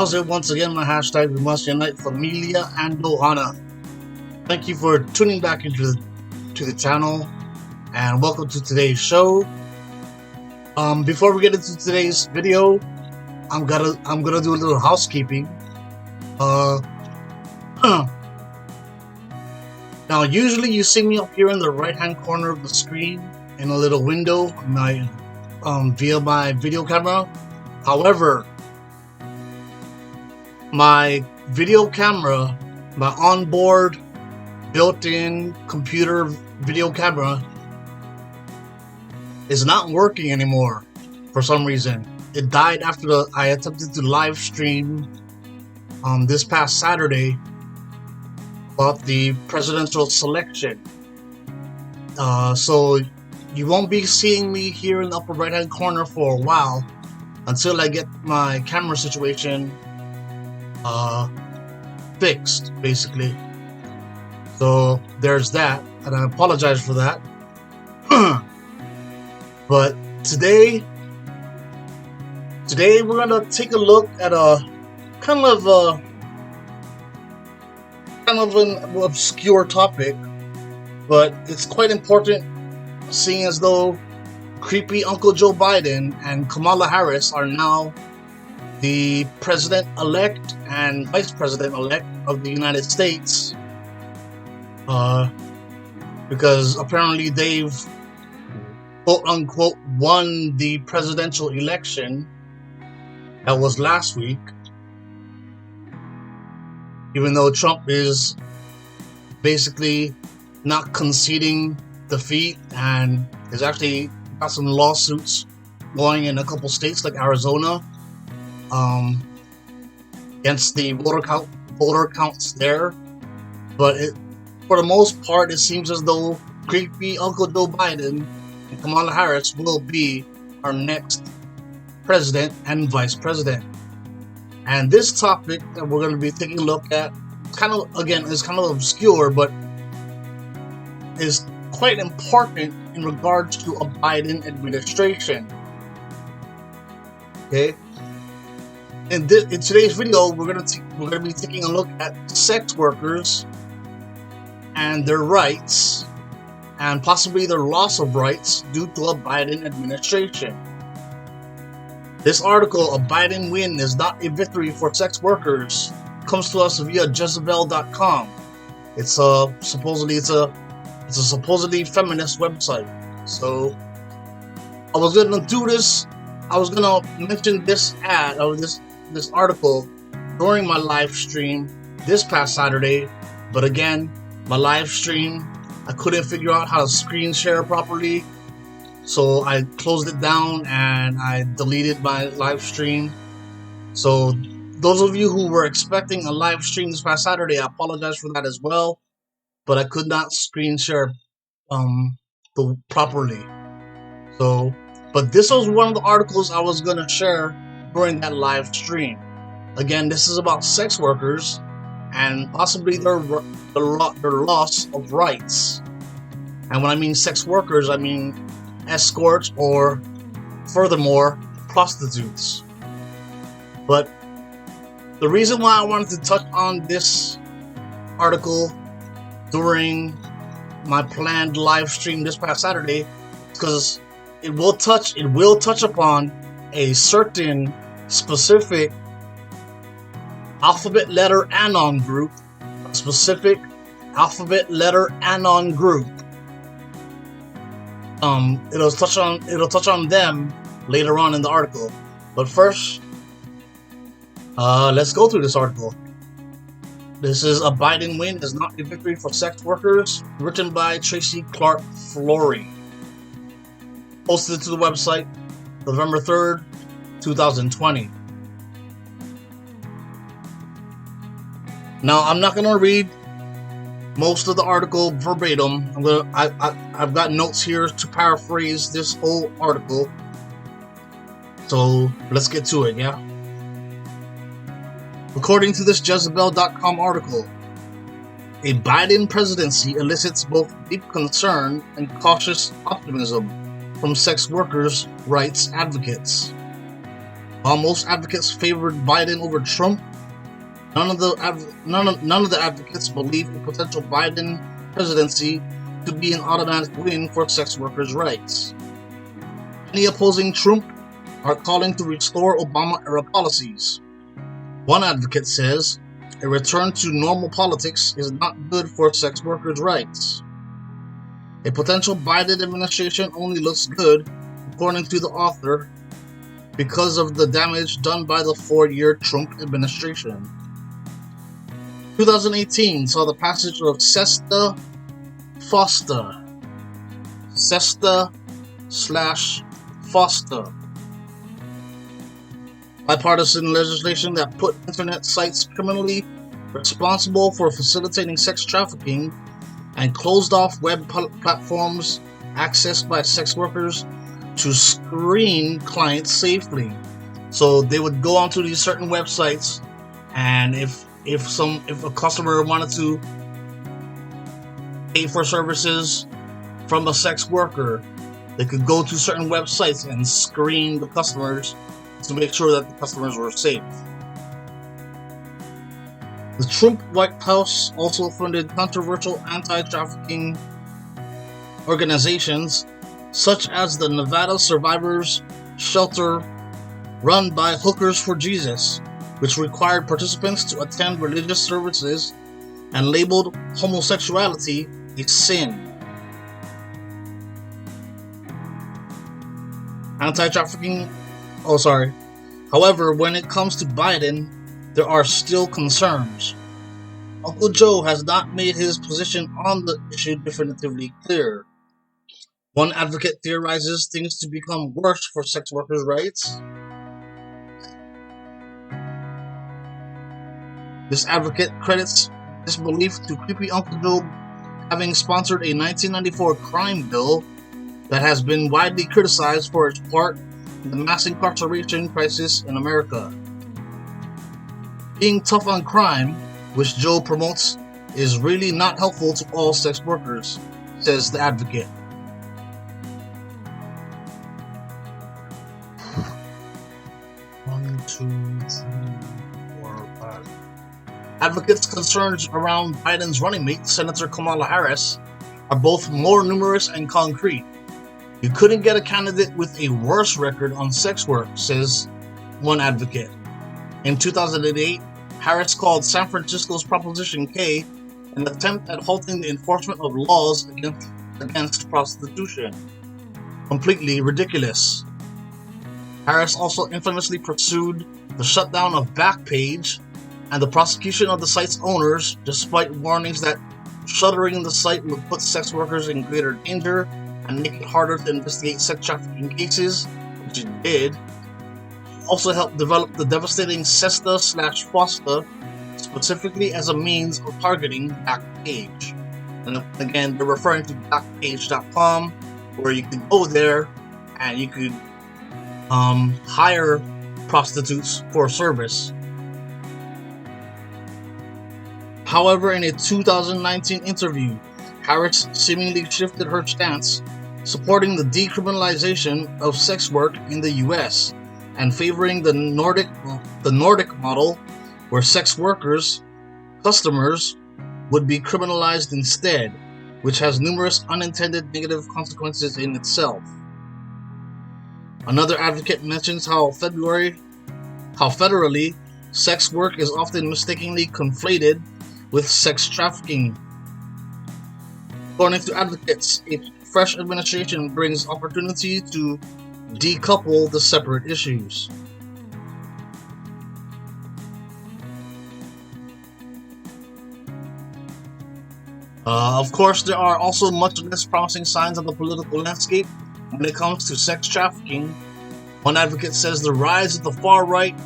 How's it? Once again, my hashtag we must unite familia and Ohana. Thank you for tuning back into the channel, and welcome to today's show. Before we get into today's video, I'm gonna do a little housekeeping. Now, usually you see me up here in the right-hand corner of the screen in a little window, via my video camera. However, my video camera, my onboard built-in computer video camera, is not working anymore for some reason. It died after I attempted to live stream this past Saturday about the presidential selection. So you won't be seeing me here in the upper right hand corner for a while until I get my camera situation fixed, basically. So there's that, and I apologize for that. But today we're gonna take a look at a kind of an obscure topic, but it's quite important, seeing as though creepy Uncle Joe Biden and Kamala Harris are now the president-elect and vice president-elect of the United States, because apparently they've quote-unquote won the presidential election that was last week, even though Trump is basically not conceding defeat and is actually got some lawsuits going in a couple states like Arizona against the voter counts there. But for the most part, it seems as though creepy Uncle Joe Biden and Kamala Harris will be our next president and vice president. And this topic that we're going to be taking a look at, is kind of obscure, but is quite important in regards to a Biden administration. Okay. In today's video, we're gonna be taking a look at sex workers and their rights, and possibly their loss of rights due to a Biden administration. This article, "A Biden Win is Not a Victory for Sex Workers," comes to us via Jezebel.com. It's a supposedly feminist website. So I was gonna mention this ad or this article during my live stream this past Saturday, but again, my live stream, I couldn't figure out how to screen share properly, so I closed it down and I deleted my live stream. So those of you who were expecting a live stream this past Saturday, I apologize for that as well, but I could not screen share properly. So, but this was one of the articles I was gonna share during that live stream. Again, this is about sex workers and possibly their loss of rights. And when I mean sex workers, I mean escorts or, furthermore, prostitutes. But the reason why I wanted to touch on this article during my planned live stream this past Saturday is because it will touch upon a certain specific alphabet letter anon group, It'll touch on them later on in the article. But first, let's go through this article. This is "A Biden Win is Not a Victory for Sex Workers," written by Tracy Clark Flory. Posted to the website November 3rd, 2020. Now, I'm not gonna read most of the article verbatim. I've got notes here to paraphrase this whole article. So let's get to it, yeah? According to this Jezebel.com article, a Biden presidency elicits both deep concern and cautious optimism from sex workers' rights advocates. While most advocates favored Biden over Trump, none of the advocates believe a potential Biden presidency to be an automatic win for sex workers' rights. Many opposing Troomp are calling to restore Obama-era policies. One advocate says, a return to normal politics is not good for sex workers' rights. A potential Biden administration only looks good, according to the author, because of the damage done by the 4-year Trump administration. 2018 saw the passage of SESTA/FOSTA, bipartisan legislation that put internet sites criminally responsible for facilitating sex trafficking and closed off web platforms accessed by sex workers to screen clients safely. So they would go onto these certain websites, and if a customer wanted to pay for services from a sex worker, they could go to certain websites and screen the customers to make sure that the customers were safe. The Trump White House also funded controversial anti-trafficking organizations such as the Nevada Survivors Shelter run by Hookers for Jesus, which required participants to attend religious services and labeled homosexuality a sin. However, when it comes to Biden, there are still concerns. Uncle Joe has not made his position on the issue definitively clear. One advocate theorizes things to become worse for sex workers' rights. This advocate credits this belief to creepy Uncle Joe having sponsored a 1994 crime bill that has been widely criticized for its part in the mass incarceration crisis in America. Being tough on crime, which Joe promotes, is really not helpful to all sex workers, says the advocate. Advocates' concerns around Biden's running mate, Senator Kamala Harris, are both more numerous and concrete. You couldn't get a candidate with a worse record on sex work, says one advocate. In 2008, Harris called San Francisco's Proposition K an attempt at halting the enforcement of laws against prostitution. Completely ridiculous. Harris also infamously pursued the shutdown of Backpage and the prosecution of the site's owners, despite warnings that shuttering the site would put sex workers in greater danger and make it harder to investigate sex trafficking cases, which it did. Also helped develop the devastating SESTA/FOSTA, specifically as a means of targeting Backpage. And again, they're referring to Backpage.com, where you could go there and you could hire prostitutes for service. However, in a 2019 interview, Harris seemingly shifted her stance, supporting the decriminalization of sex work in the U.S. and favoring the Nordic model, where sex workers, customers, would be criminalized instead, which has numerous unintended negative consequences in itself. Another advocate mentions how federally sex work is often mistakenly conflated with sex trafficking. According to advocates, a fresh administration brings opportunity to decouple the separate issues. Of course, there are also much less promising signs on the political landscape when it comes to sex trafficking. One advocate says the rise of the far-right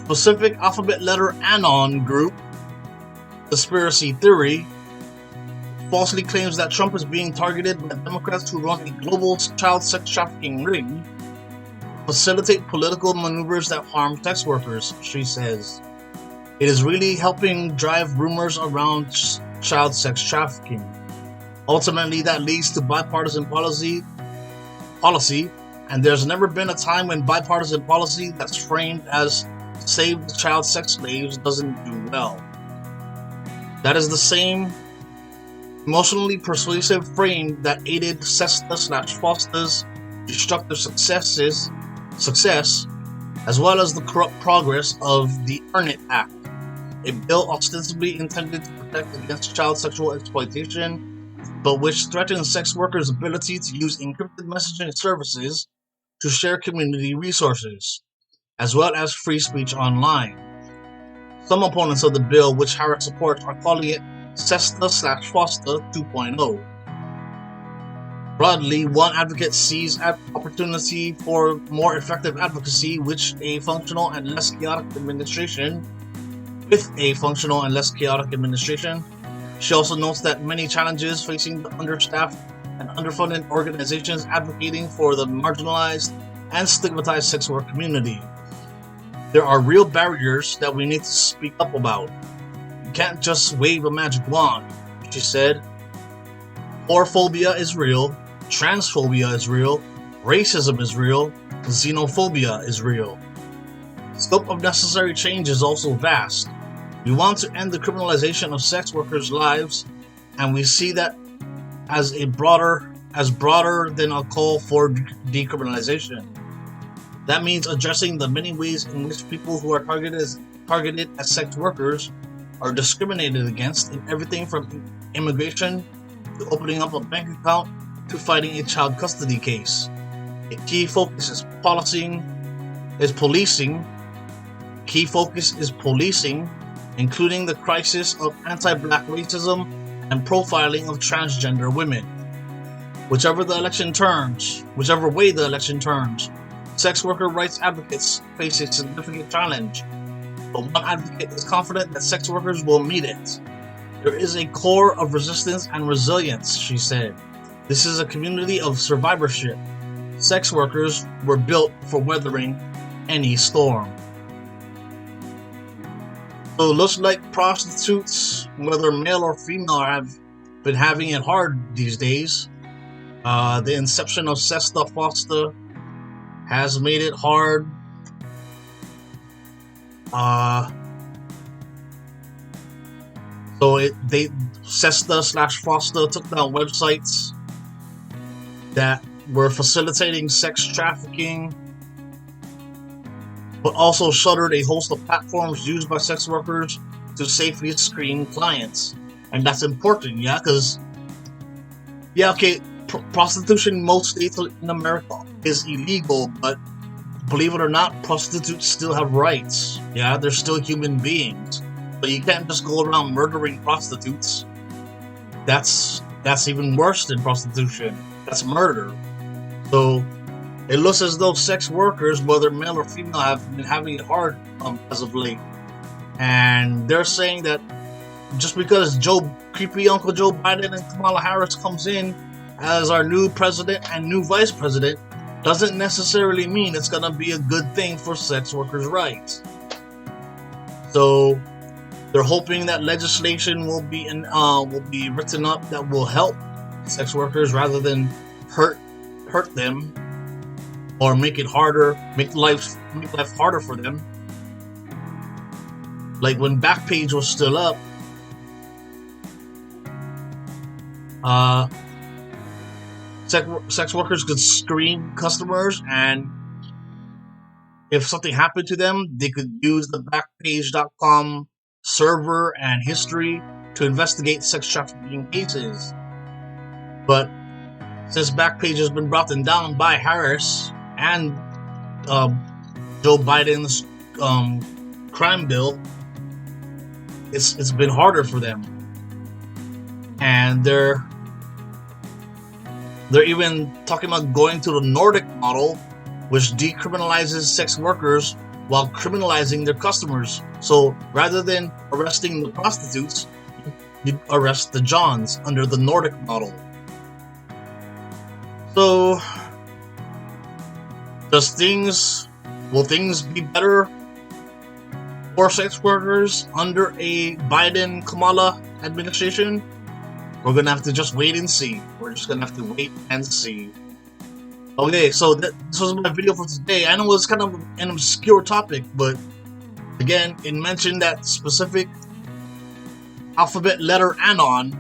specific alphabet letter Anon group, conspiracy theory, falsely claims that Trump is being targeted by Democrats who run a global child sex trafficking ring, facilitate political maneuvers that harm sex workers, she says. It is really helping drive rumors around child sex trafficking. Ultimately, that leads to bipartisan policy And there's never been a time when bipartisan policy that's framed as save the child sex slaves doesn't do well. That is the same emotionally persuasive frame that aided SESTA/FOSTA's destructive success, as well as the corrupt progress of the Earn It Act, a bill ostensibly intended to protect against child sexual exploitation, but which threatens sex workers' ability to use encrypted messaging services to share community resources, as well as free speech online. Some opponents of the bill, which Harris supports, are calling it SESTA/FOSTA 2.0. Broadly, one advocate sees opportunity for more effective advocacy with a functional and less chaotic administration. She also notes that many challenges facing the understaffed and underfunded organizations advocating for the marginalized and stigmatized sex work community. There are real barriers that we need to speak up about. You can't just wave a magic wand, she said. Whorephobia is real, transphobia is real, racism is real, xenophobia is real. The scope of necessary change is also vast. We want to end the criminalization of sex workers' lives, and we see that as broader than a call for decriminalization. That means addressing the many ways in which people who are targeted as sex workers are discriminated against in everything from immigration to opening up a bank account to fighting a child custody case. A key focus is policing, including the crisis of anti-black racism and profiling of transgender women. Whichever way the election turns, sex worker rights advocates face a significant challenge, but one advocate is confident that sex workers will meet it. There is a core of resistance and resilience, she said. This is a community of survivorship. Sex workers were built for weathering any storm. So it looks like prostitutes, whether male or female, have been having it hard these days. The inception of SESTA/FOSTA has made it hard. SESTA/FOSTA took down websites that were facilitating sex trafficking, but also shuttered a host of platforms used by sex workers to safely screen clients. And that's important, because prostitution in most states in America is illegal, but believe it or not, prostitutes still have rights. They're still human beings. But you can't just go around murdering prostitutes. That's even worse than prostitution. That's murder. So it looks as though sex workers, whether male or female, have been having it hard as of late. And they're saying that just because creepy Uncle Joe Biden and Kamala Harris comes in as our new president and new vice president doesn't necessarily mean it's gonna be a good thing for sex workers' rights. So they're hoping that legislation will be written up that will help sex workers rather than hurt them or make life harder for them. Like when Backpage was still up, sex workers could screen customers, and if something happened to them, they could use the Backpage.com server and history to investigate sex trafficking cases. But since Backpage has been brought down by Harris and Joe Biden's crime bill, it's been harder for them, and they're even talking about going to the Nordic model, which decriminalizes sex workers while criminalizing their customers. So rather than arresting the prostitutes, you arrest the Johns under the Nordic model. So will things be better for sex workers under a Biden-Kamala administration? We're gonna have to just wait and see. We're just gonna have to wait and see. Okay, so this was my video for today. I know it's kind of an obscure topic, but again, it mentioned that specific alphabet letter anon,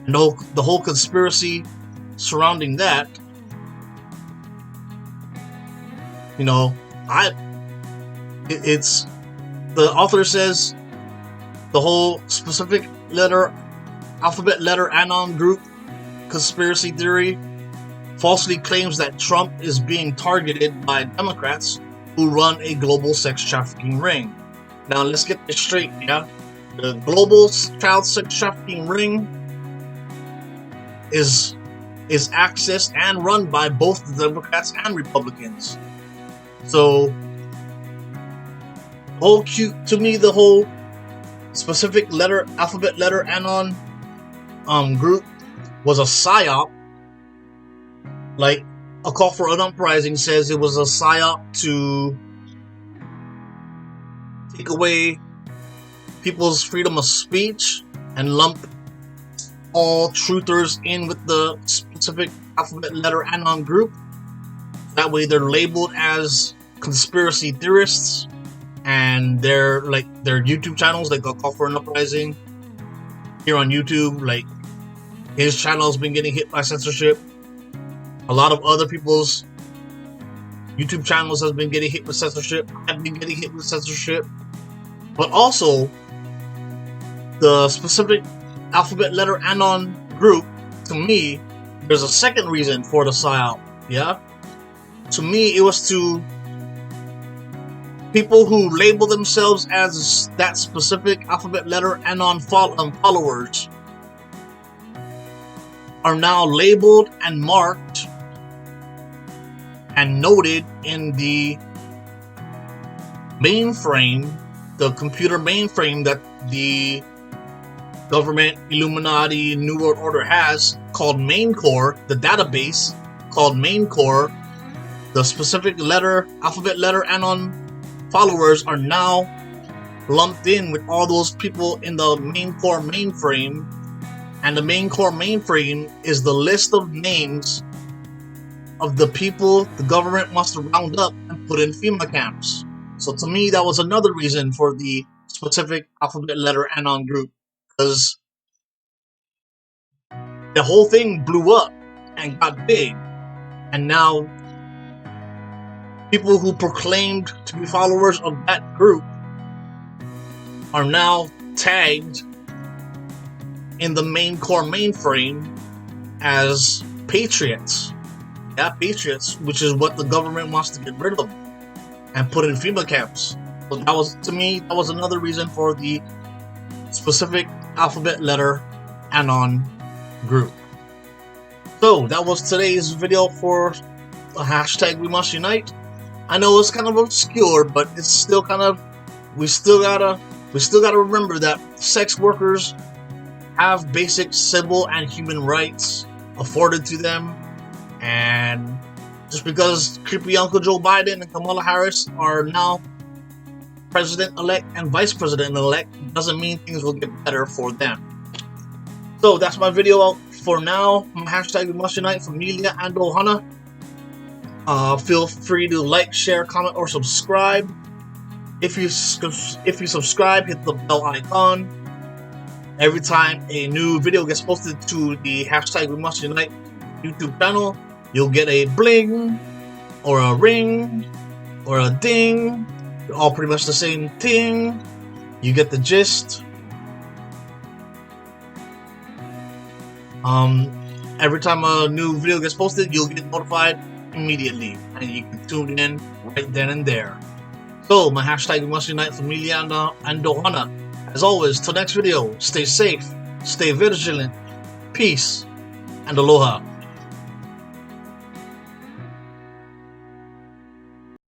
and the whole conspiracy surrounding that. You know, it's the author says the whole specific alphabet letter anon group conspiracy theory falsely claims that Trump is being targeted by Democrats who run a global sex trafficking ring. Now let's get this straight, yeah? The global child sex trafficking ring is accessed and run by both the Democrats and Republicans. So the whole specific alphabet letter anon group was a psyop. Like a call for an uprising says, it was a psyop to take away people's freedom of speech and lump all truthers in with the specific alphabet letter anon group. That way they're labeled as conspiracy theorists, and their YouTube channels, like a call for an uprising here on YouTube, like his channel has been getting hit by censorship. A lot of other people's YouTube channels has been getting hit with censorship. I've been getting hit with censorship. But also, the specific alphabet letter anon group, to me, there's a second reason for the psyop, yeah? To me, it was to people who label themselves as that specific alphabet letter anon followers are now labeled and marked and noted in the mainframe, the computer mainframe that the government, Illuminati, New World Order has, called Main Core, the database called Main Core. The specific alphabet letter anon followers are now lumped in with all those people in the Main Core mainframe. And the Main Core mainframe is the list of names of the people the government wants to round up and put in FEMA camps. So to me, that was another reason for the specific alphabet letter anon group, because the whole thing blew up and got big, and now people who proclaimed to be followers of that group are now tagged in the Main Core mainframe as patriots. Yeah, patriots, which is what the government wants to get rid of and put in FEMA camps. So that was, to me, that was another reason for the specific alphabet letter anon group. So that was today's video for the hashtag We Must Unite. I know it's kind of obscure, but it's still kind of, we still gotta remember that sex workers have basic civil and human rights afforded to them. And just because creepy Uncle Joe Biden and Kamala Harris are now President-elect and Vice President-elect doesn't mean things will get better for them. So that's my video for now. My hashtag We Must Unite, Familia and Ohana. Feel free to like, share, comment, or subscribe. If you subscribe, hit the bell icon. Every time a new video gets posted to the hashtag We Must Unite YouTube channel, you'll get a bling, or a ring, or a ding. They're all pretty much the same thing. You get the gist. Every time a new video gets posted, you'll get notified immediately, and you can tune in right then and there. So, my hashtag We Must Unite, Familia and Ohana. As always, till next video, stay safe, stay vigilant, peace, and aloha.